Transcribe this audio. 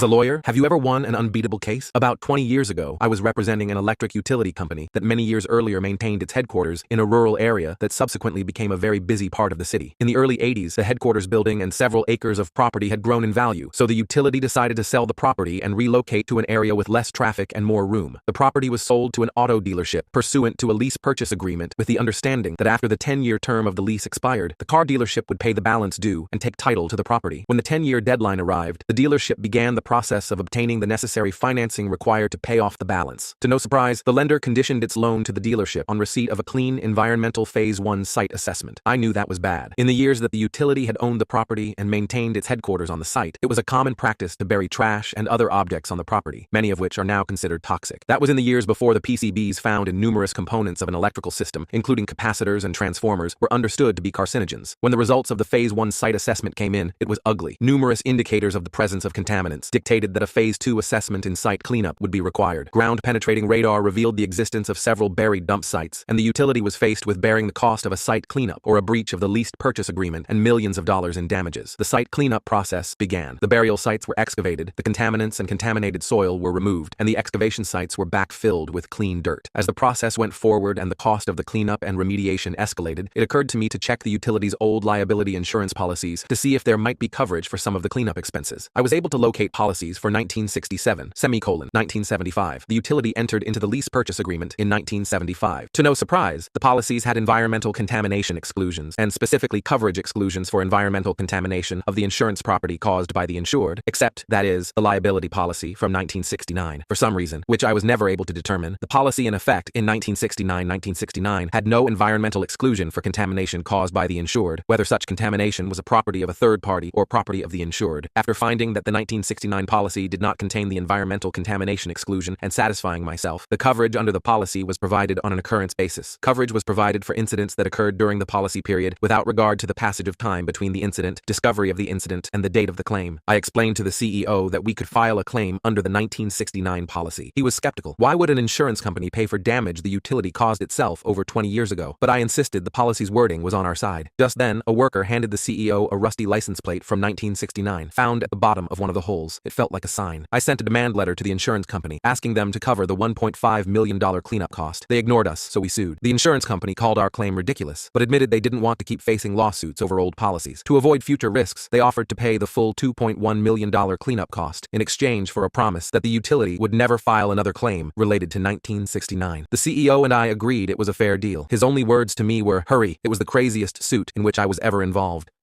a lawyer, have you ever won an unbeatable case? About 20 years ago, I was representing an electric utility company that many years earlier maintained its headquarters in a rural area that subsequently became a very busy part of the city. In the early 80s, the headquarters building and several acres of property had grown in value, so the utility decided to sell the property and relocate to an area with less traffic and more room. The property was sold to an auto dealership pursuant to a lease purchase agreement with the understanding that after the 10-year term of the lease expired, the car dealership would pay the balance due and take title to the property. When the 10-year deadline arrived, the dealership began the process of obtaining the necessary financing required to pay off the balance. To no surprise, the lender conditioned its loan to the dealership on receipt of a clean environmental Phase 1 site assessment. I knew that was bad. In the years that the utility had owned the property and maintained its headquarters on the site, it was a common practice to bury trash and other objects on the property, many of which are now considered toxic. That was in the years before the PCBs found in numerous components of an electrical system, including capacitors and transformers, were understood to be carcinogens. When the results of the Phase 1 site assessment came in, it was ugly. Numerous indicators of the presence of contaminants dictated that a Phase 2 assessment in site cleanup would be required. Ground-penetrating radar revealed the existence of several buried dump sites, and the utility was faced with bearing the cost of a site cleanup or a breach of the lease purchase agreement and millions of dollars in damages. The site cleanup process began. The burial sites were excavated, the contaminants and contaminated soil were removed, and the excavation sites were backfilled with clean dirt. As the process went forward and the cost of the cleanup and remediation escalated, it occurred to me to check the utility's old liability insurance policies to see if there might be coverage for some of the cleanup expenses. I was able to locate policies for 1967, 1975. The utility entered into the lease purchase agreement in 1975. To no surprise, the policies had environmental contamination exclusions, and specifically coverage exclusions for environmental contamination of the insurance property caused by the insured, except, that is, the liability policy from 1969. For some reason, which I was never able to determine, the policy in effect in 1969 had no environmental exclusion for contamination caused by the insured, whether such contamination was a property of a third party or property of the insured. After finding that the 1969 policy did not contain the environmental contamination exclusion and satisfying myself, the coverage under the policy was provided on an occurrence basis. Coverage was provided for incidents that occurred during the policy period without regard to the passage of time between the incident, discovery of the incident, and the date of the claim. I explained to the CEO that we could file a claim under the 1969 policy. He was skeptical. Why would an insurance company pay for damage the utility caused itself over 20 years ago? But I insisted the policy's wording was on our side. Just then, a worker handed the CEO a rusty license plate from 1969, found at the bottom of one of the holes. It felt like a sign. I sent a demand letter to the insurance company, asking them to cover the $1.5 million cleanup cost. They ignored us, so we sued. The insurance company called our claim ridiculous, but admitted they didn't want to keep facing lawsuits over old policies. To avoid future risks, they offered to pay the full $2.1 million cleanup cost in exchange for a promise that the utility would never file another claim related to 1969. The CEO and I agreed it was a fair deal. His only words to me were, "Hurry." It was the craziest suit in which I was ever involved.